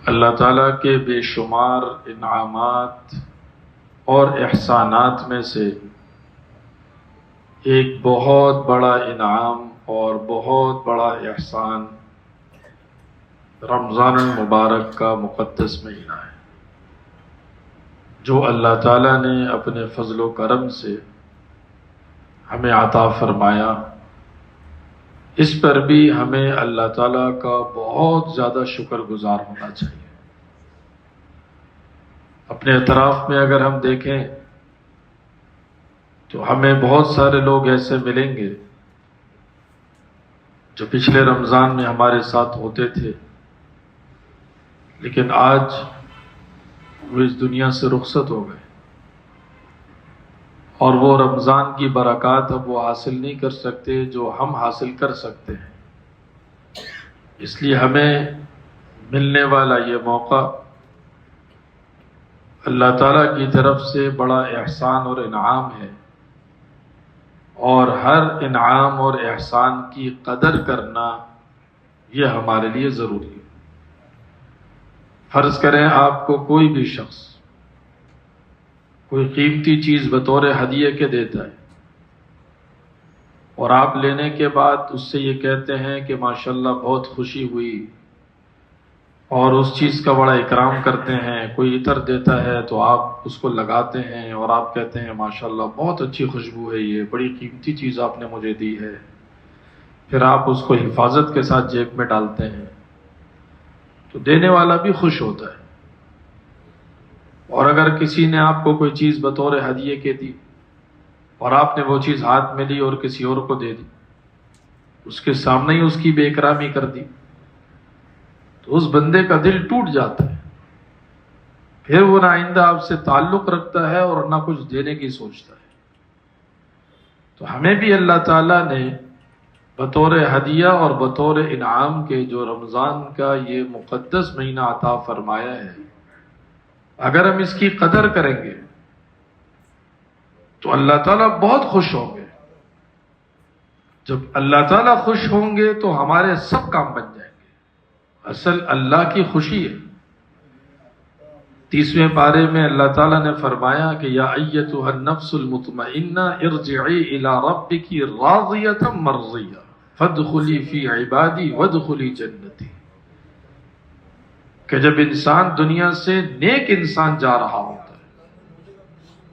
اللہ تعالیٰ کے بے شمار انعامات اور احسانات میں سے ایک بہت بڑا انعام اور بہت بڑا احسان رمضان المبارک کا مقدس مہینہ ہے، جو اللہ تعالیٰ نے اپنے فضل و کرم سے ہمیں عطا فرمایا۔ اس پر بھی ہمیں اللہ تعالیٰ کا بہت زیادہ شکر گزار ہونا چاہیے۔ اپنے اطراف میں اگر ہم دیکھیں تو ہمیں بہت سارے لوگ ایسے ملیں گے جو پچھلے رمضان میں ہمارے ساتھ ہوتے تھے، لیکن آج وہ اس دنیا سے رخصت ہو گئے، اور وہ رمضان کی برکات اب وہ حاصل نہیں کر سکتے جو ہم حاصل کر سکتے ہیں۔ اس لیے ہمیں ملنے والا یہ موقع اللہ تعالیٰ کی طرف سے بڑا احسان اور انعام ہے، اور ہر انعام اور احسان کی قدر کرنا یہ ہمارے لیے ضروری ہے۔ فرض کریں آپ کو کوئی بھی شخص کوئی قیمتی چیز بطور ہدیے کے دیتا ہے، اور آپ لینے کے بعد اس سے یہ کہتے ہیں کہ ماشاءاللہ بہت خوشی ہوئی، اور اس چیز کا بڑا اکرام کرتے ہیں۔ کوئی عطر دیتا ہے تو آپ اس کو لگاتے ہیں اور آپ کہتے ہیں ماشاءاللہ بہت اچھی خوشبو ہے، یہ بڑی قیمتی چیز آپ نے مجھے دی ہے۔ پھر آپ اس کو حفاظت کے ساتھ جیب میں ڈالتے ہیں، تو دینے والا بھی خوش ہوتا ہے۔ اور اگر کسی نے آپ کو کوئی چیز بطور ہدیے کے دی اور آپ نے وہ چیز ہاتھ میں لی اور کسی اور کو دے دی، اس کے سامنے ہی اس کی بے اکرامی کر دی، تو اس بندے کا دل ٹوٹ جاتا ہے۔ پھر وہ نہ آئندہ آپ سے تعلق رکھتا ہے اور نہ کچھ دینے کی سوچتا ہے۔ تو ہمیں بھی اللہ تعالیٰ نے بطور ہدیہ اور بطور انعام کے جو رمضان کا یہ مقدس مہینہ عطا فرمایا ہے، اگر ہم اس کی قدر کریں گے تو اللہ تعالیٰ بہت خوش ہوں گے۔ جب اللہ تعالیٰ خوش ہوں گے تو ہمارے سب کام بن جائیں گے۔ اصل اللہ کی خوشی ہے۔ 30ویں پارے میں اللہ تعالیٰ نے فرمایا کہ یا ایتھا النفس المطمئنہ ارجعی الی ربک راضیۃ مرضیہ فادخلی فی عبادی وادخلی جنتی، کہ جب انسان دنیا سے نیک انسان جا رہا ہوتا ہے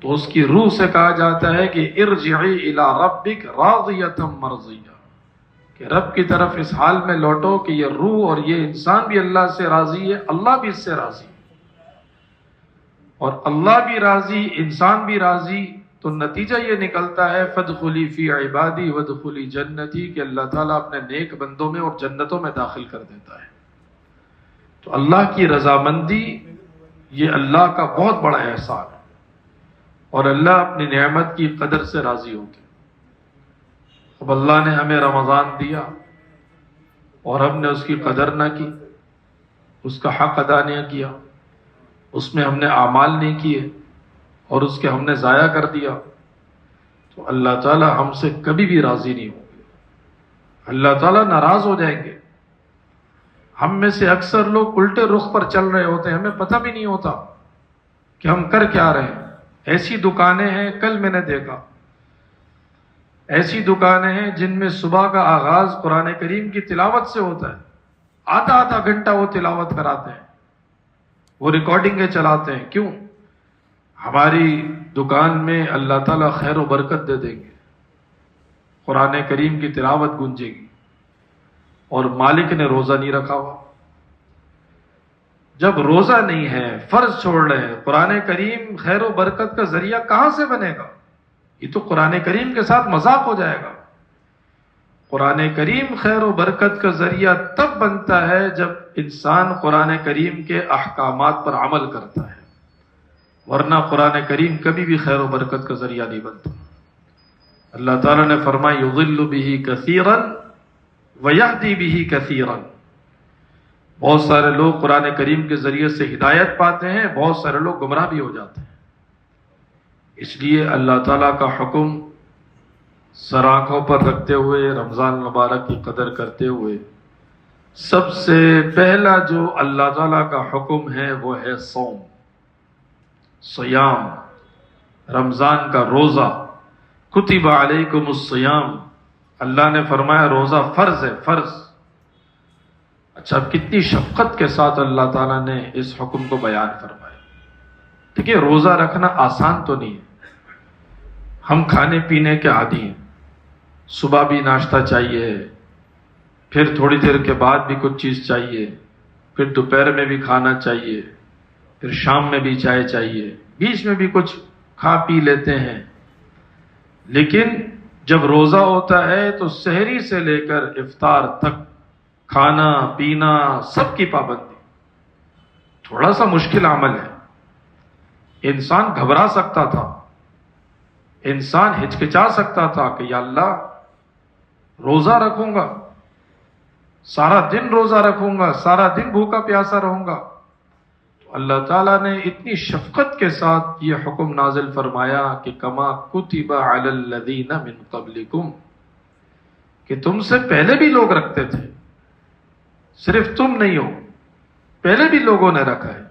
تو اس کی روح سے کہا جاتا ہے کہ ارجعی الی ربک راضیۃ مرضیہ، کہ رب کی طرف اس حال میں لوٹو کہ یہ روح اور یہ انسان بھی اللہ سے راضی ہے، اللہ بھی اس سے راضی ہے، اور اللہ بھی راضی انسان بھی راضی، تو نتیجہ یہ نکلتا ہے فادخلی فی عبادی وادخلی جنتی، کہ اللہ تعالیٰ اپنے نیک بندوں میں اور جنتوں میں داخل کر دیتا ہے۔ تو اللہ کی رضامندی یہ اللہ کا بہت بڑا احسان ہے، اور اللہ اپنی نعمت کی قدر سے راضی ہوتے ہیں۔ اب اللہ نے ہمیں رمضان دیا اور ہم نے اس کی قدر نہ کی، اس کا حق ادا نہیں کیا، اس میں ہم نے اعمال نہیں کیے اور اس کے ہم نے ضائع کر دیا، تو اللہ تعالیٰ ہم سے کبھی بھی راضی نہیں ہوں گے، اللہ تعالیٰ ناراض ہو جائیں گے۔ ہم میں سے اکثر لوگ الٹے رخ پر چل رہے ہوتے ہیں، ہمیں پتہ بھی نہیں ہوتا کہ ہم کر کیا رہے ہیں۔ ایسی دکانیں ہیں، کل میں نے دیکھا، ایسی دکانیں ہیں جن میں صبح کا آغاز قرآن کریم کی تلاوت سے ہوتا ہے، آدھا آدھا گھنٹہ وہ تلاوت کراتے ہیں، وہ ریکارڈنگیں چلاتے ہیں۔ کیوں؟ ہماری دکان میں اللہ تعالیٰ خیر و برکت دے دیں گے، قرآن کریم کی تلاوت گونجے گی، اور مالک نے روزہ نہیں رکھا ہوا۔ جب روزہ نہیں ہے، فرض چھوڑ رہے ہیں، قرآن کریم خیر و برکت کا ذریعہ کہاں سے بنے گا؟ یہ تو قرآن کریم کے ساتھ مذاق ہو جائے گا۔ قرآن کریم خیر و برکت کا ذریعہ تب بنتا ہے جب انسان قرآن کریم کے احکامات پر عمل کرتا ہے، ورنہ قرآن کریم کبھی بھی خیر و برکت کا ذریعہ نہیں بنتا۔ اللہ تعالیٰ نے فرمایا یضل بہ کثیرا ویہدی بہ کثیرا، بہت سارے لوگ قرآن کریم کے ذریعے سے ہدایت پاتے ہیں، بہت سارے لوگ گمراہ بھی ہو جاتے ہیں۔ اس لیے اللہ تعالیٰ کا حکم سر آنکھوں پر رکھتے ہوئے، رمضان مبارک کی قدر کرتے ہوئے سب سے پہلا جو اللہ تعالیٰ کا حکم ہے وہ ہے صوم، صیام، رمضان کا روزہ۔ کتب علیکم الصیام، اللہ نے فرمایا روزہ فرض ہے، فرض۔ اچھا، اب کتنی شفقت کے ساتھ اللہ تعالیٰ نے اس حکم کو بیان فرمایا۔ دیکھیے، روزہ رکھنا آسان تو نہیں ہے۔ ہم کھانے پینے کے عادی ہیں، صبح بھی ناشتہ چاہیے، پھر تھوڑی دیر کے بعد بھی کچھ چیز چاہیے، پھر دوپہر میں بھی کھانا چاہیے، پھر شام میں بھی چائے چاہیے، بیچ میں بھی کچھ کھا پی لیتے ہیں۔ لیکن جب روزہ ہوتا ہے تو سحری سے لے کر افطار تک کھانا پینا سب کی پابندی۔ تھوڑا سا مشکل عمل ہے، انسان گھبرا سکتا تھا، انسان ہچکچا سکتا تھا کہ یا اللہ روزہ رکھوں گا، سارا دن روزہ رکھوں گا، سارا دن بھوکا پیاسا رہوں گا۔ تو اللہ تعالیٰ نے اتنی شفقت کے ساتھ یہ حکم نازل فرمایا کہ کما کتب علی الذین من قبلکم، کہ تم سے پہلے بھی لوگ رکھتے تھے، صرف تم نہیں ہو، پہلے بھی لوگوں نے رکھا ہے۔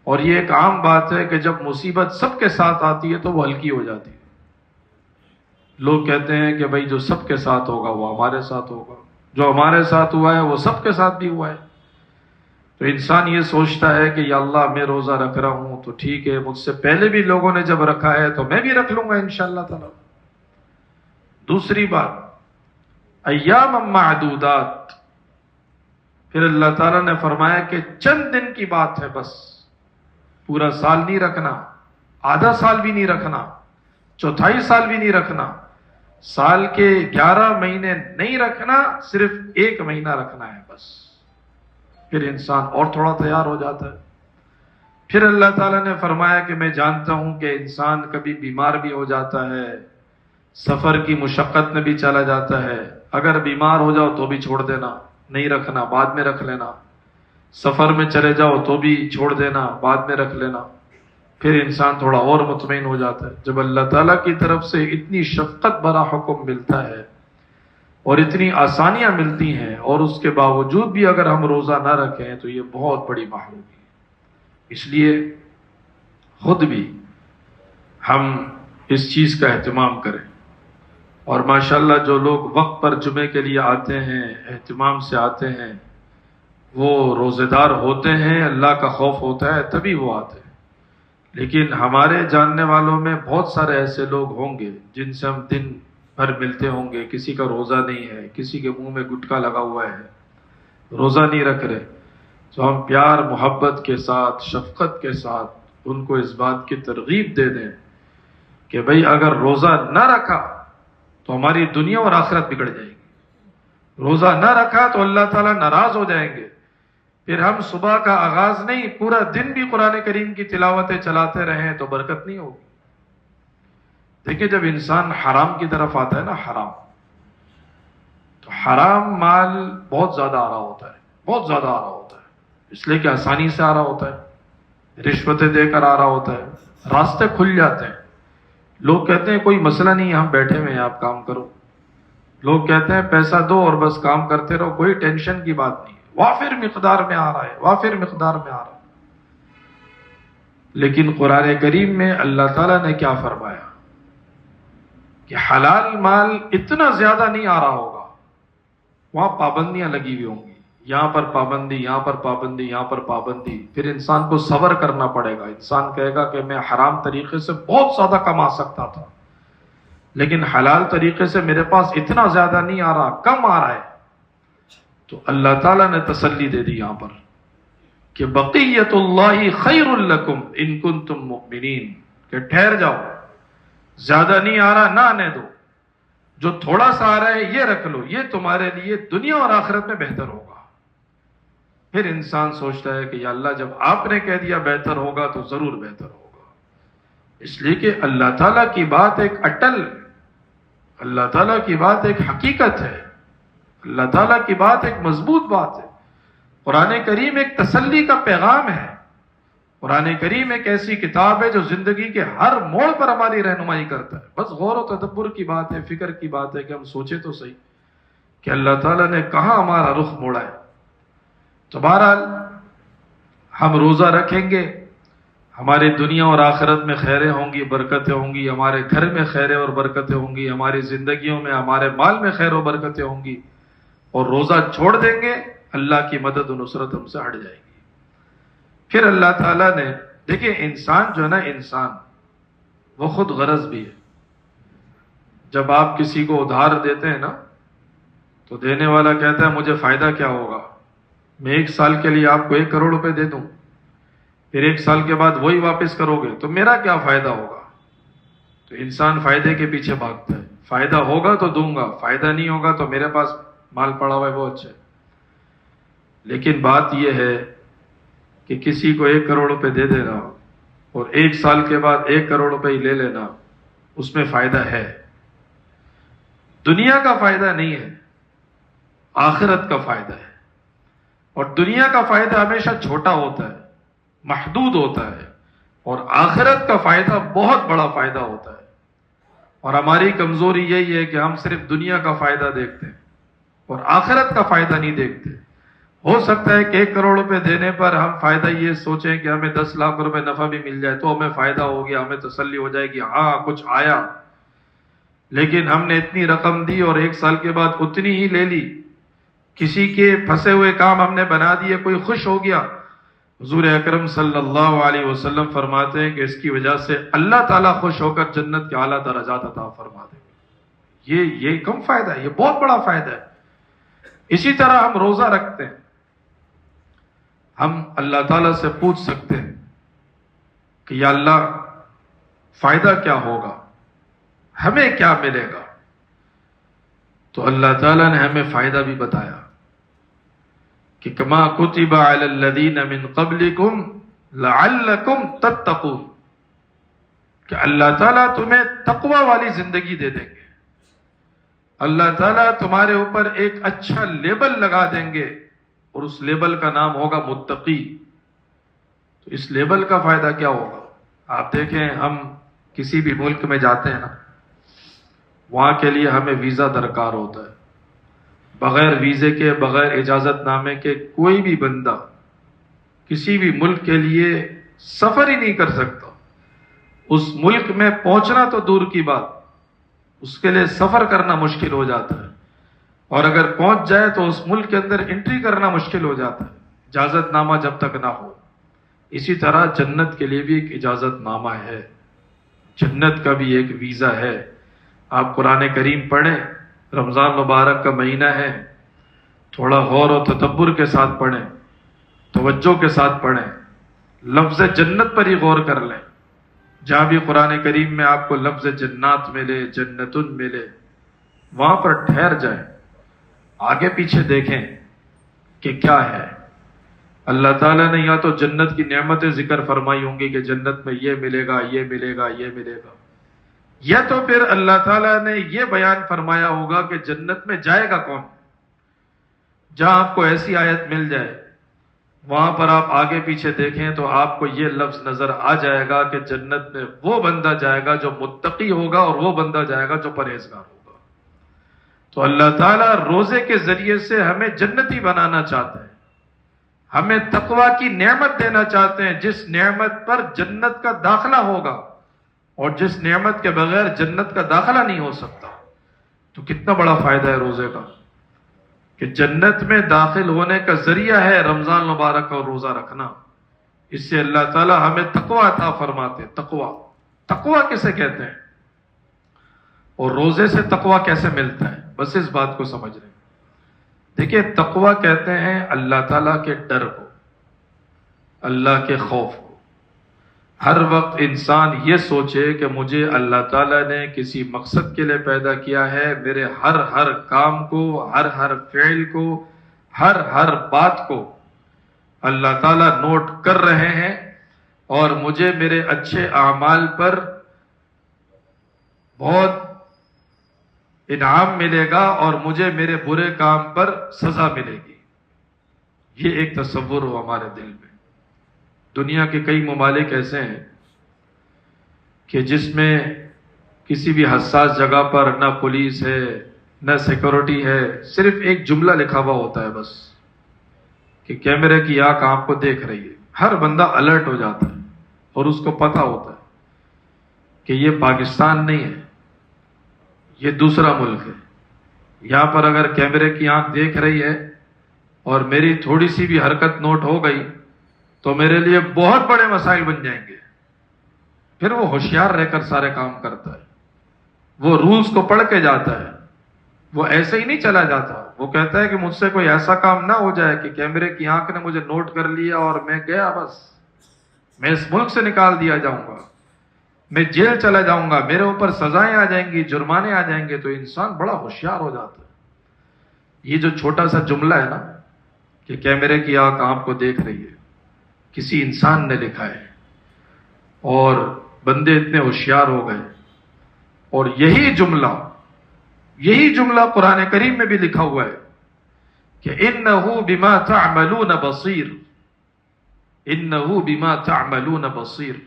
اور یہ ایک عام بات ہے کہ جب مصیبت سب کے ساتھ آتی ہے تو وہ ہلکی ہو جاتی ہے۔ لوگ کہتے ہیں کہ بھائی جو سب کے ساتھ ہوگا وہ ہمارے ساتھ ہوگا، جو ہمارے ساتھ ہوا ہے وہ سب کے ساتھ بھی ہوا ہے۔ تو انسان یہ سوچتا ہے کہ یا اللہ میں روزہ رکھ رہا ہوں تو ٹھیک ہے، مجھ سے پہلے بھی لوگوں نے جب رکھا ہے تو میں بھی رکھ لوں گا انشاءاللہ تعالی۔ دوسری بات، ایام معدودات، پھر اللہ تعالیٰ نے فرمایا کہ چند دن کی بات ہے بس، پورا سال نہیں رکھنا، آدھا سال بھی نہیں رکھنا، چوتھائی سال بھی نہیں رکھنا، سال کے 11 مہینے نہیں رکھنا، صرف 1 مہینہ رکھنا ہے بس۔ پھر انسان اور تھوڑا تیار ہو جاتا ہے۔ پھر اللہ تعالیٰ نے فرمایا کہ میں جانتا ہوں کہ انسان کبھی بیمار بھی ہو جاتا ہے، سفر کی مشقت میں بھی چلا جاتا ہے، اگر بیمار ہو جاؤ تو بھی چھوڑ دینا، نہیں رکھنا، بعد میں رکھ لینا، سفر میں چلے جاؤ تو بھی چھوڑ دینا، بعد میں رکھ لینا۔ پھر انسان تھوڑا اور مطمئن ہو جاتا ہے۔ جب اللہ تعالیٰ کی طرف سے اتنی شفقت بھرا حکم ملتا ہے اور اتنی آسانیاں ملتی ہیں، اور اس کے باوجود بھی اگر ہم روزہ نہ رکھیں تو یہ بہت بڑی محرومی ہے۔ اس لیے خود بھی ہم اس چیز کا اہتمام کریں، اور ماشاءاللہ جو لوگ وقت پر جمعے کے لیے آتے ہیں، اہتمام سے آتے ہیں، وہ روزے دار ہوتے ہیں، اللہ کا خوف ہوتا ہے تبھی وہ آتے ہیں۔ لیکن ہمارے جاننے والوں میں بہت سارے ایسے لوگ ہوں گے جن سے ہم دن بھر ملتے ہوں گے، کسی کا روزہ نہیں ہے، کسی کے منہ میں گٹکا لگا ہوا ہے، روزہ نہیں رکھ رہے، تو ہم پیار محبت کے ساتھ، شفقت کے ساتھ ان کو اس بات کی ترغیب دے دیں کہ بھئی اگر روزہ نہ رکھا تو ہماری دنیا اور آخرت بگڑ جائے گی، روزہ نہ رکھا تو اللہ تعالیٰ ناراض ہو جائیں گے، پھر ہم صبح کا آغاز نہیں، پورا دن بھی قرآن کریم کی تلاوتیں چلاتے رہیں تو برکت نہیں ہوگی۔ دیکھیں، جب انسان حرام کی طرف آتا ہے نا، حرام، تو حرام مال بہت زیادہ آ رہا ہوتا ہے، بہت زیادہ آ رہا ہوتا ہے، اس لیے کہ آسانی سے آ رہا ہوتا ہے، رشوتیں دے کر آ رہا ہوتا ہے، راستے کھل جاتے ہیں۔ لوگ کہتے ہیں کوئی مسئلہ نہیں ہے، ہم بیٹھے ہوئے ہیں، آپ کام کرو۔ لوگ کہتے ہیں پیسہ دو اور بس کام کرتے رہو، کوئی ٹینشن کی بات نہیں ہے، وافر مقدار میں آ رہا ہے، وافر مقدار میں آ رہا ہے۔ لیکن قرآن کریم میں اللہ تعالیٰ نے کیا فرمایا کہ حلال مال اتنا زیادہ نہیں آ رہا ہوگا، وہاں پابندیاں لگی ہوئی ہوں گی، یہاں پر پابندی، یہاں پر پابندی، یہاں پر پابندی۔ پھر انسان کو صبر کرنا پڑے گا، انسان کہے گا کہ میں حرام طریقے سے بہت زیادہ کما سکتا تھا، لیکن حلال طریقے سے میرے پاس اتنا زیادہ نہیں آ رہا، کم آ رہا ہے۔ تو اللہ تعالیٰ نے تسلی دے دی یہاں پر کہ بقیت اللہ خیر لکم ان کنتم مؤمنین، کہ ٹھہر جاؤ، زیادہ نہیں آ رہا، نہ آنے دو، جو تھوڑا سا آ رہا ہے یہ رکھ لو، یہ تمہارے لیے دنیا اور آخرت میں بہتر ہوگا۔ پھر انسان سوچتا ہے کہ یا اللہ جب آپ نے کہہ دیا بہتر ہوگا تو ضرور بہتر ہوگا، اس لیے کہ اللہ تعالیٰ کی بات ایک اٹل، اللہ تعالیٰ کی بات ایک حقیقت ہے، اللہ تعالیٰ کی بات ایک مضبوط بات ہے۔ قرآن کریم ایک تسلی کا پیغام ہے، قرآن کریم ایک ایسی کتاب ہے جو زندگی کے ہر موڑ پر ہماری رہنمائی کرتا ہے۔ بس غور و تدبر کی بات ہے، فکر کی بات ہے کہ ہم سوچے تو صحیح کہ اللہ تعالیٰ نے کہاں ہمارا رخ موڑا ہے. تو بہرحال ہم روزہ رکھیں گے، ہماری دنیا اور آخرت میں خیریں ہوں گی، برکتیں ہوں گی، ہمارے گھر میں خیریں اور برکتیں ہوں گی، ہماری زندگیوں میں، ہمارے مال میں خیر و برکتیں ہوں گی. اور روزہ چھوڑ دیں گے، اللہ کی مدد و نصرت ہم سے ہٹ جائے گی. پھر اللہ تعالیٰ نے، دیکھیں انسان جو ہے نا، انسان وہ خود غرض بھی ہے. جب آپ کسی کو ادھار دیتے ہیں نا تو دینے والا کہتا ہے مجھے فائدہ کیا ہوگا، میں 1 سال کے لیے آپ کو 1 کروڑ روپے دے دوں، پھر 1 سال کے بعد وہی واپس کرو گے تو میرا کیا فائدہ ہوگا. تو انسان فائدے کے پیچھے بھاگتا ہے، فائدہ ہوگا تو دوں گا، فائدہ نہیں ہوگا تو میرے پاس مال پڑا ہوا ہے وہ اچھا ہے. لیکن بات یہ ہے کہ کسی کو 1 کروڑ روپے دے دینا اور 1 سال کے بعد 1 کروڑ روپے ہی لے لینا، اس میں فائدہ ہے. دنیا کا فائدہ نہیں ہے، آخرت کا فائدہ ہے. اور دنیا کا فائدہ ہمیشہ چھوٹا ہوتا ہے، محدود ہوتا ہے، اور آخرت کا فائدہ بہت بڑا فائدہ ہوتا ہے. اور ہماری کمزوری یہی ہے کہ ہم صرف دنیا کا فائدہ دیکھتے ہیں اور آخرت کا فائدہ نہیں دیکھتے. ہو سکتا ہے کہ 1 کروڑ روپے دینے پر ہم فائدہ یہ سوچیں کہ ہمیں 10 لاکھ روپے نفع بھی مل جائے تو ہمیں فائدہ ہو گیا، ہمیں تسلی ہو جائے گی، ہاں کچھ آیا. لیکن ہم نے اتنی رقم دی اور 1 سال کے بعد اتنی ہی لے لی، کسی کے پھنسے ہوئے کام ہم نے بنا دیے، کوئی خوش ہو گیا. حضور اکرم صلی اللہ علیہ وسلم فرماتے ہیں کہ اس کی وجہ سے اللہ تعالیٰ خوش ہو کر جنت کے اعلیٰ درجات عطا فرما دیں گے. یہ کم فائدہ ہے، یہ بہت بڑا فائدہ ہے. اسی طرح ہم روزہ رکھتے ہیں، ہم اللہ تعالیٰ سے پوچھ سکتے ہیں کہ یا اللہ فائدہ کیا ہوگا، ہمیں کیا ملے گا. تو اللہ تعالیٰ نے ہمیں فائدہ بھی بتایا کہ کما کتب علی الذین من قبلکم لعلکم تتقون، کہ اللہ تعالیٰ تمہیں تقوی والی زندگی دے دیں گے. اللہ تعالیٰ تمہارے اوپر ایک اچھا لیبل لگا دیں گے اور اس لیبل کا نام ہوگا متقی. تو اس لیبل کا فائدہ کیا ہوگا؟ آپ دیکھیں ہم کسی بھی ملک میں جاتے ہیں نا، وہاں کے لیے ہمیں ویزا درکار ہوتا ہے. بغیر ویزے کے، بغیر اجازت نامے کے کوئی بھی بندہ کسی بھی ملک کے لیے سفر ہی نہیں کر سکتا. اس ملک میں پہنچنا تو دور کی بات، اس کے لیے سفر کرنا مشکل ہو جاتا ہے. اور اگر پہنچ جائے تو اس ملک کے اندر انٹری کرنا مشکل ہو جاتا ہے، اجازت نامہ جب تک نہ ہو. اسی طرح جنت کے لیے بھی ایک اجازت نامہ ہے، جنت کا بھی ایک ویزا ہے. آپ قرآن کریم پڑھیں، رمضان مبارک کا مہینہ ہے، تھوڑا غور و تدبر کے ساتھ پڑھیں، توجہ کے ساتھ پڑھیں، لفظ جنت پر ہی غور کر لیں. جہاں بھی قرآن کریم میں آپ کو لفظ جنات ملے، جنتن ملے، وہاں پر ٹھہر جائیں، آگے پیچھے دیکھیں کہ کیا ہے. اللہ تعالیٰ نے یا تو جنت کی نعمتیں ذکر فرمائی ہوں گی کہ جنت میں یہ ملے گا، یہ ملے گا، یہ ملے گا، یا تو پھر اللہ تعالیٰ نے یہ بیان فرمایا ہوگا کہ جنت میں جائے گا کون. جہاں آپ کو ایسی آیت مل جائے وہاں پر آپ آگے پیچھے دیکھیں تو آپ کو یہ لفظ نظر آ جائے گا کہ جنت میں وہ بندہ جائے گا جو متقی ہوگا اور وہ بندہ جائے گا جو پرہیزگار ہوگا. تو اللہ تعالیٰ روزے کے ذریعے سے ہمیں جنتی بنانا چاہتے ہیں، ہمیں تقوی کی نعمت دینا چاہتے ہیں، جس نعمت پر جنت کا داخلہ ہوگا اور جس نعمت کے بغیر جنت کا داخلہ نہیں ہو سکتا. تو کتنا بڑا فائدہ ہے روزے کا کہ جنت میں داخل ہونے کا ذریعہ ہے رمضان مبارک کا روزہ رکھنا. اس سے اللہ تعالی ہمیں تقوی عطا فرماتے. تقوی کسے کہتے ہیں اور روزے سے تقوی کیسے ملتا ہے، بس اس بات کو سمجھ رہے ہیں. دیکھیں تقوی کہتے ہیں اللہ تعالیٰ کے ڈر کو، اللہ کے خوف کو. ہر وقت انسان یہ سوچے کہ مجھے اللہ تعالیٰ نے کسی مقصد کے لیے پیدا کیا ہے، میرے ہر کام کو، ہر فعل کو، ہر بات کو اللہ تعالیٰ نوٹ کر رہے ہیں اور مجھے میرے اچھے اعمال پر بہت انعام ملے گا اور مجھے میرے برے کام پر سزا ملے گی. یہ ایک تصور ہو ہمارے دل میں. دنیا کے کئی ممالک ایسے ہیں کہ جس میں کسی بھی حساس جگہ پر نہ پولیس ہے، نہ سیکورٹی ہے، صرف ایک جملہ لکھا ہوا ہوتا ہے بس کہ کیمرے کی آنکھ آپ کو دیکھ رہی ہے. ہر بندہ الرٹ ہو جاتا ہے اور اس کو پتا ہوتا ہے کہ یہ پاکستان نہیں ہے، یہ دوسرا ملک ہے. یہاں پر اگر کیمرے کی آنکھ دیکھ رہی ہے اور میری تھوڑی سی بھی حرکت نوٹ ہو گئی تو میرے لیے بہت بڑے مسائل بن جائیں گے. پھر وہ ہوشیار رہ کر سارے کام کرتا ہے، وہ رولز کو پڑھ کے جاتا ہے، وہ ایسے ہی نہیں چلا جاتا. وہ کہتا ہے کہ مجھ سے کوئی ایسا کام نہ ہو جائے کہ کیمرے کی آنکھ نے مجھے نوٹ کر لیا اور میں گیا، بس میں اس ملک سے نکال دیا جاؤں گا، میں جیل چلا جاؤں گا، میرے اوپر سزائیں آ جائیں گی، جرمانے آ جائیں گے. تو انسان بڑا ہوشیار ہو جاتا ہے. یہ جو چھوٹا سا جملہ ہے نا کہ کیمرے کی آنکھ آپ کو دیکھ رہی ہے، کسی انسان نے لکھا ہے اور بندے اتنے ہوشیار ہو گئے. اور یہی جملہ قرآن کریم میں بھی لکھا ہوا ہے کہ اِنَّهُ بِمَا تَعْمَلُونَ بَصِيرٌ، اِنَّهُ بِمَا تَعْمَلُونَ بَصِيرٌ،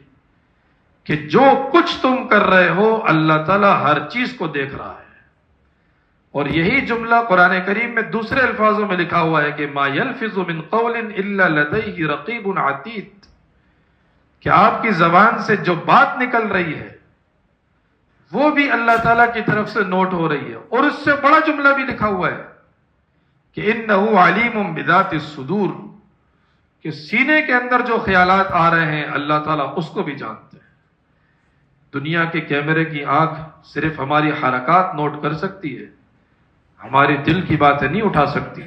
کہ جو کچھ تم کر رہے ہو اللہ تعالیٰ ہر چیز کو دیکھ رہا ہے. اور یہی جملہ قرآن کریم میں دوسرے الفاظوں میں لکھا ہوا ہے کہ مَا يَلْفِظُ مِنْ قَوْلٍ إِلَّا لَدَيْهِ رَقِيبٌ عَتِيدٌ، کہ آپ کی زبان سے جو بات نکل رہی ہے وہ بھی اللہ تعالیٰ کی طرف سے نوٹ ہو رہی ہے. اور اس سے بڑا جملہ بھی لکھا ہوا ہے کہ اِنَّهُ عَلِيمٌ بِذَاتِ الصُّدُورِ، کہ سینے کے اندر جو خیالات آ رہے ہیں اللہ تعالیٰ اس کو بھی جانتے ہیں. دنیا کے کیمرے کی آنکھ صرف ہماری حرکات نوٹ کر سکتی ہے، ہماری دل کی باتیں نہیں اٹھا سکتی،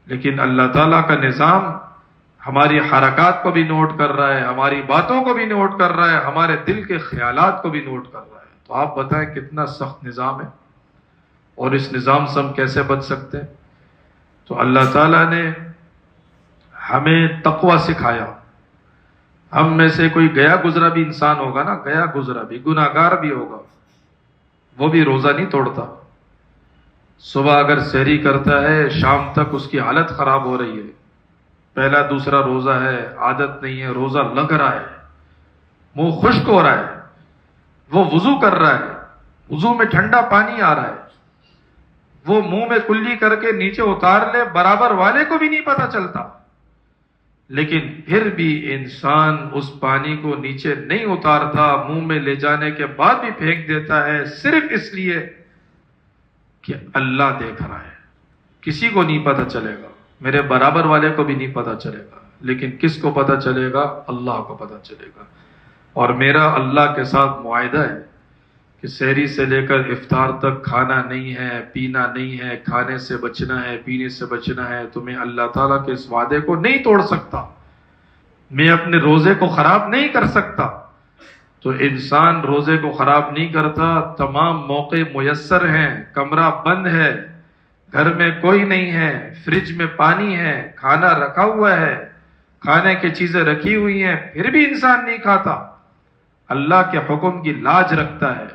لیکن اللہ تعالیٰ کا نظام ہماری حرکات کو بھی نوٹ کر رہا ہے، ہماری باتوں کو بھی نوٹ کر رہا ہے، ہمارے دل کے خیالات کو بھی نوٹ کر رہا ہے. تو آپ بتائیں کتنا سخت نظام ہے، اور اس نظام سے ہم کیسے بچ سکتے ہیں؟ تو اللہ تعالیٰ نے ہمیں تقوی سکھایا. ہم میں سے کوئی گیا گزرا بھی انسان ہوگا نا، گیا گزرا بھی گناہگار بھی ہوگا، وہ بھی روزہ نہیں توڑتا. صبح اگر سحری کرتا ہے شام تک اس کی حالت خراب ہو رہی ہے، پہلا دوسرا روزہ ہے، عادت نہیں ہے، روزہ لگ رہا ہے، منہ خشک ہو رہا ہے، وہ وضو کر رہا ہے، وضو میں ٹھنڈا پانی آ رہا ہے، وہ منہ میں کلی کر کے نیچے اتار لے برابر والے کو بھی نہیں پتا چلتا، لیکن پھر بھی انسان اس پانی کو نیچے نہیں اتارتا، منہ میں لے جانے کے بعد بھی پھینک دیتا ہے، صرف اس لیے کہ اللہ دیکھ رہا ہے. کسی کو نہیں پتا چلے گا، میرے برابر والے کو بھی نہیں پتا چلے گا، لیکن کس کو پتا چلے گا؟ اللہ کو پتا چلے گا. اور میرا اللہ کے ساتھ معاہدہ ہے کہ سحری سے لے کر افطار تک کھانا نہیں ہے، پینا نہیں ہے، کھانے سے بچنا ہے، پینے سے بچنا ہے. تو میں اللہ تعالیٰ کے اس وعدے کو نہیں توڑ سکتا، میں اپنے روزے کو خراب نہیں کر سکتا. تو انسان روزے کو خراب نہیں کرتا، تمام موقع میسر ہیں، کمرہ بند ہے، گھر میں کوئی نہیں ہے، فریج میں پانی ہے، کھانا رکھا ہوا ہے، کھانے کی چیزیں رکھی ہوئی ہیں، پھر بھی انسان نہیں کھاتا، اللہ کے حکم کی لاج رکھتا ہے،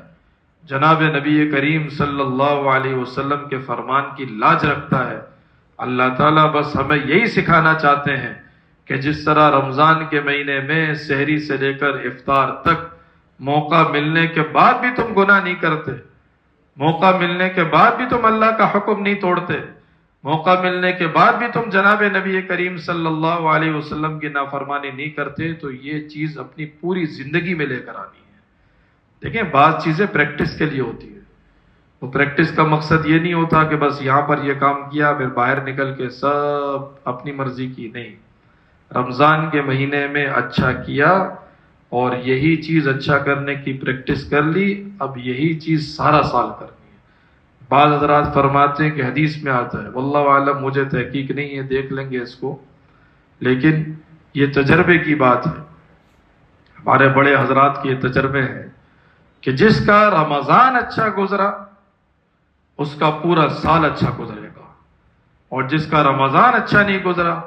جناب نبی کریم صلی اللہ علیہ وسلم کے فرمان کی لاج رکھتا ہے. اللہ تعالیٰ بس ہمیں یہی سکھانا چاہتے ہیں کہ جس طرح رمضان کے مہینے میں سحری سے لے کر افطار تک موقع ملنے کے بعد بھی تم گناہ نہیں کرتے، موقع ملنے کے بعد بھی تم اللہ کا حکم نہیں توڑتے، موقع ملنے کے بعد بھی تم جناب نبی کریم صلی اللہ علیہ وسلم کی نافرمانی نہیں کرتے، تو یہ چیز اپنی پوری زندگی میں لے کر آنی ہے. دیکھیں بعض چیزیں پریکٹس کے لیے ہوتی ہے، وہ پریکٹس کا مقصد یہ نہیں ہوتا کہ بس یہاں پر یہ کام کیا پھر باہر نکل کے سب اپنی مرضی کی. نہیں، رمضان کے مہینے میں اچھا کیا اور یہی چیز اچھا کرنے کی پریکٹس کر لی، اب یہی چیز سارا سال کرنی ہے. بعض حضرات فرماتے ہیں کہ حدیث میں آتا ہے، واللہ عالم مجھے تحقیق نہیں ہے، دیکھ لیں گے اس کو، لیکن یہ تجربے کی بات ہے، ہمارے بڑے حضرات کے یہ تجربے ہیں کہ جس کا رمضان اچھا گزرا اس کا پورا سال اچھا گزرے گا، اور جس کا رمضان اچھا نہیں گزرا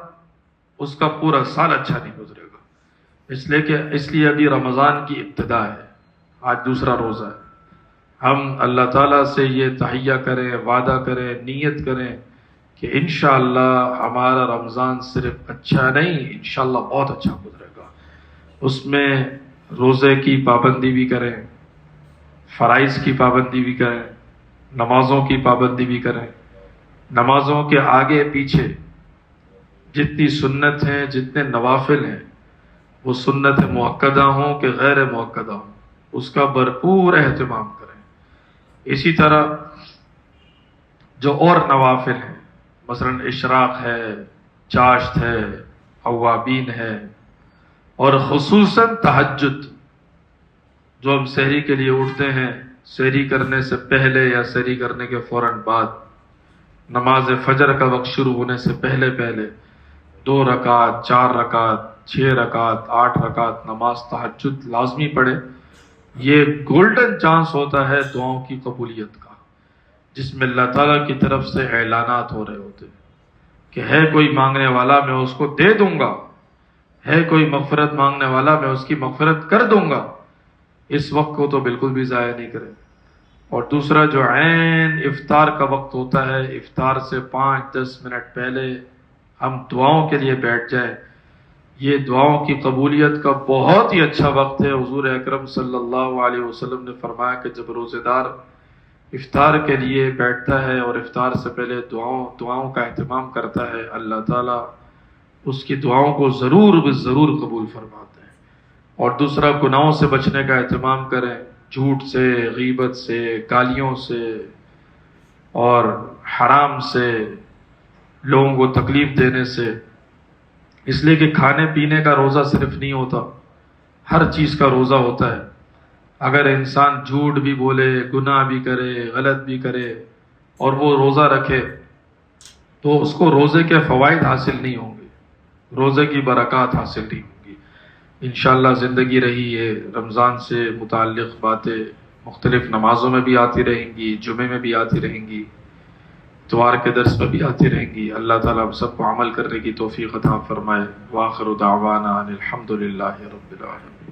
اس کا پورا سال اچھا نہیں گزرے گا. اس لیے ابھی رمضان کی ابتدا ہے، آج دوسرا روزہ ہے. ہم اللہ تعالیٰ سے یہ تہیہ کریں، وعدہ کریں، نیت کریں کہ انشاءاللہ ہمارا رمضان صرف اچھا نہیں، انشاءاللہ بہت اچھا گزرے گا. اس میں روزے کی پابندی بھی کریں، فرائض کی پابندی بھی کریں، نمازوں کی پابندی بھی کریں، نمازوں کے آگے پیچھے جتنی سنت ہیں، جتنے نوافل ہیں، وہ سنت مؤکدہ ہوں کہ غیر مؤکدہ ہوں، اس کا بھرپور اہتمام کریں۔ اسی طرح جو اور نوافل ہیں، مثلا اشراق ہے، چاشت ہے، اوابین ہے، اور خصوصاً تہجد، جو ہم سحری کے لیے اٹھتے ہیں، سحری کرنے سے پہلے یا سحری کرنے کے فوراً بعد، نماز فجر کا وقت شروع ہونے سے پہلے 2 رکعت، 4 رکعت، 6 رکعت، 8 رکعت نماز تہجد لازمی پڑھے۔ یہ گولڈن چانس ہوتا ہے دعاؤں کی قبولیت کا، جس میں اللہ تعالیٰ کی طرف سے اعلانات ہو رہے ہوتے ہیں کہ ہے کوئی مانگنے والا میں اس کو دے دوں گا، ہے کوئی مغفرت مانگنے والا میں اس کی مغفرت کر دوں گا۔ اس وقت کو تو بالکل بھی ضائع نہیں کریں۔ اور دوسرا جو عین افطار کا وقت ہوتا ہے، افطار سے 5-10 منٹ پہلے ہم دعاؤں کے لیے بیٹھ جائیں، یہ دعاؤں کی قبولیت کا بہت ہی اچھا وقت ہے۔ حضور اکرم صلی اللہ علیہ وسلم نے فرمایا کہ جب روزے دار افطار کے لیے بیٹھتا ہے اور افطار سے پہلے دعاؤں کا اہتمام کرتا ہے، اللہ تعالیٰ اس کی دعاؤں کو ضرور قبول فرماتے ہیں۔ اور دوسرا گناہوں سے بچنے کا اہتمام کریں، جھوٹ سے، غیبت سے، گالیوں سے اور حرام سے، لوگوں کو تکلیف دینے سے، اس لیے کہ کھانے پینے کا روزہ صرف نہیں ہوتا، ہر چیز کا روزہ ہوتا ہے۔ اگر انسان جھوٹ بھی بولے، گناہ بھی کرے، غلط بھی کرے اور وہ روزہ رکھے تو اس کو روزے کے فوائد حاصل نہیں ہوں گے، روزے کی برکات حاصل نہیں ہوں گی۔ انشاءاللہ زندگی رہی ہے، رمضان سے متعلق باتیں مختلف نمازوں میں بھی آتی رہیں گی، جمعے میں بھی آتی رہیں گی، اتوار کے درس میں بھی آتی رہیں گی۔ اللہ تعالیٰ ہم سب کو عمل کرنے کی توفیق عطا فرمائے۔ وآخر دعوانا ان الحمد للہ رب العالمین۔